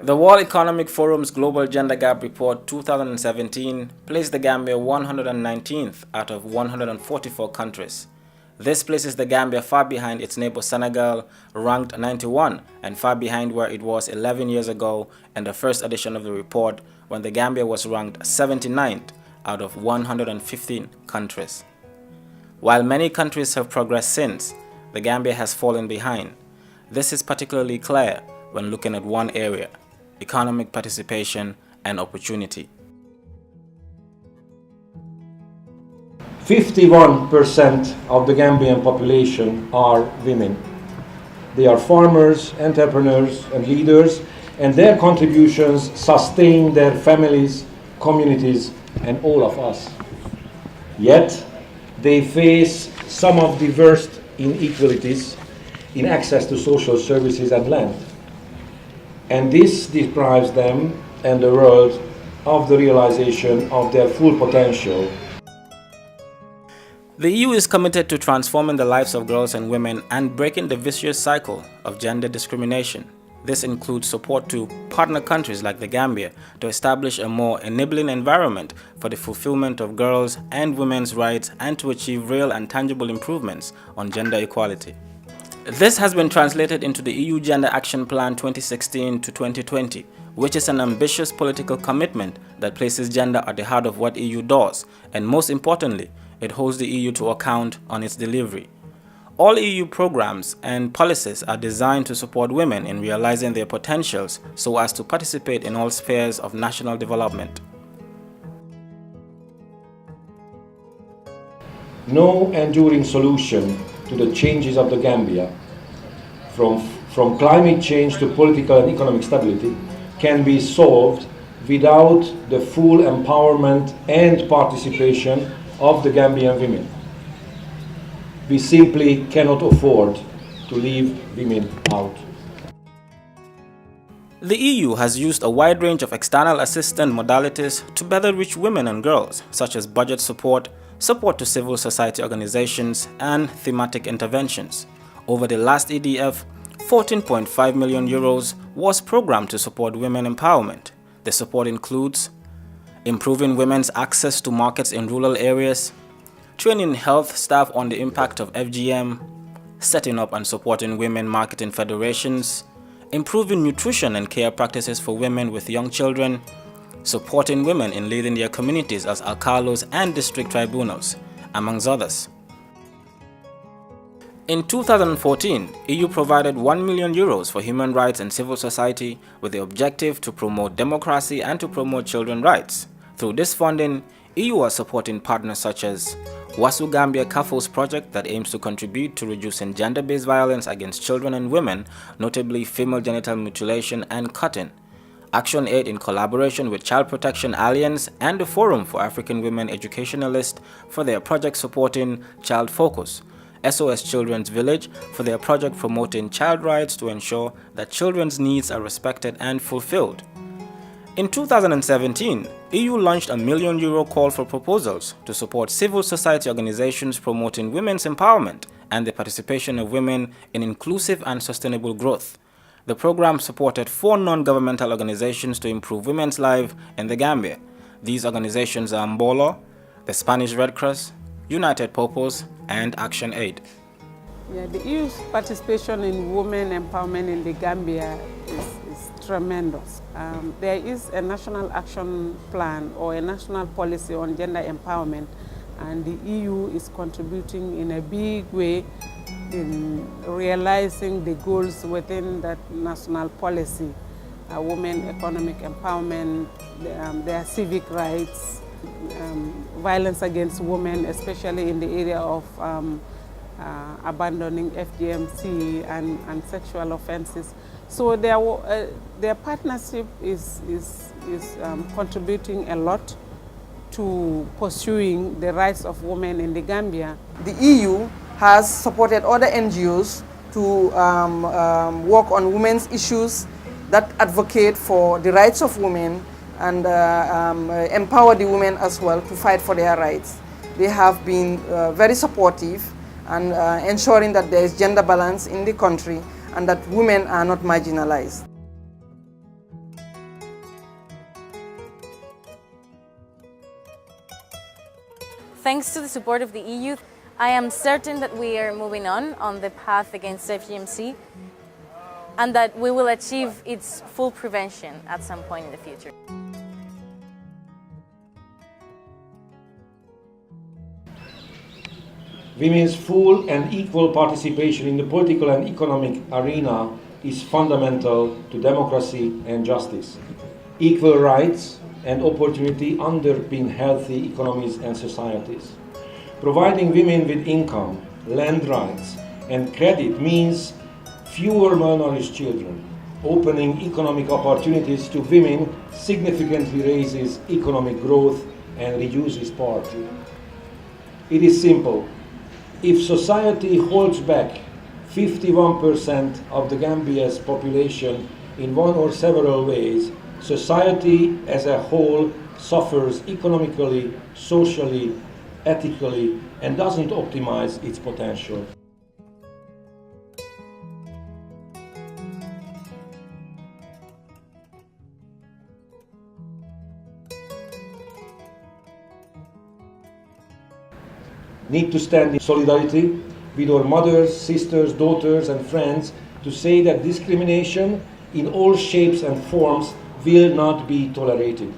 The World Economic Forum's Global Gender Gap Report 2017 placed the Gambia 119th out of 144 countries. This places the Gambia far behind its neighbor Senegal, ranked 91, and far behind where it was 11 years ago in the first edition of the report, when the Gambia was ranked 79th out of 115 countries. While many countries have progressed since, the Gambia has fallen behind. This is particularly clear when looking at one area: economic participation and opportunity. 51% of the Gambian population are women. They are farmers, entrepreneurs, and leaders, and their contributions sustain their families, communities, and all of us. Yet, they face some of the worst inequalities in access to social services and land. And this deprives them and the world of the realization of their full potential. The EU is committed to transforming the lives of girls and women and breaking the vicious cycle of gender discrimination. This includes support to partner countries like the Gambia to establish a more enabling environment for the fulfillment of girls' and women's rights and to achieve real and tangible improvements on gender equality. This has been translated into the EU Gender Action Plan 2016 to 2020, which is an ambitious political commitment that places gender at the heart of what EU does, and most importantly, it holds the EU to account on its delivery. All EU programs and policies are designed to support women in realizing their potentials so as to participate in all spheres of national development. No enduring solution to the changes of the Gambia, from climate change to political and economic stability, can be solved without the full empowerment and participation of the Gambian women. We simply cannot afford to leave women out. The EU has used a wide range of external assistance modalities to better reach women and girls, such as budget support, support to civil society organizations, and thematic interventions. Over the last EDF, 14.5 million euros was programmed to support women empowerment. The support includes improving women's access to markets in rural areas, training health staff on the impact of FGM, setting up and supporting women marketing federations, improving nutrition and care practices for women with young children, supporting women in leading their communities as alcalos and district tribunals, amongst others. In 2014, EU provided 1 million euros for human rights and civil society with the objective to promote democracy and to promote children's rights. Through this funding, EU was supporting partners such as WASU Gambia CAFO's project that aims to contribute to reducing gender-based violence against children and women, notably female genital mutilation and cutting. Action Aid in collaboration with Child Protection Alliance and the Forum for African Women Educationalists for their project supporting Child Focus. SOS Children's Village for their project promoting child rights to ensure that children's needs are respected and fulfilled. In 2017, EU launched a €1 million call for proposals to support civil society organizations promoting women's empowerment and the participation of women in inclusive and sustainable growth. The program supported 4 non-governmental organizations to improve women's lives in the Gambia. These organizations are Mbolo, the Spanish Red Cross, United Purpose, and Action Aid. Yeah, the EU's participation in women empowerment in the Gambia is tremendous. There is a national action plan or a national policy on gender empowerment, and the EU is contributing in a big way in realizing the goals within that national policy. Women economic empowerment, their civic rights, violence against women, especially in the area of abandoning FGMC and sexual offenses. So their partnership is contributing a lot to pursuing the rights of women in the Gambia. The EU has supported other NGOs to work on women's issues that advocate for the rights of women and empower the women as well to fight for their rights. They have been very supportive and ensuring that there is gender balance in the country and that women are not marginalized. Thanks to the support of the EU, I am certain that we are moving on the path against FGMC and that we will achieve its full prevention at some point in the future. Women's full and equal participation in the political and economic arena is fundamental to democracy and justice. Equal rights and opportunity underpin healthy economies and societies. Providing women with income, land rights, and credit means fewer malnourished children. Opening economic opportunities to women significantly raises economic growth and reduces poverty. It is simple. If society holds back 51% of the Gambia's population in one or several ways, society as a whole suffers economically, socially, ethically, and doesn't optimize its potential. Need to stand in solidarity with our mothers, sisters, daughters, and friends to say that discrimination in all shapes and forms will not be tolerated.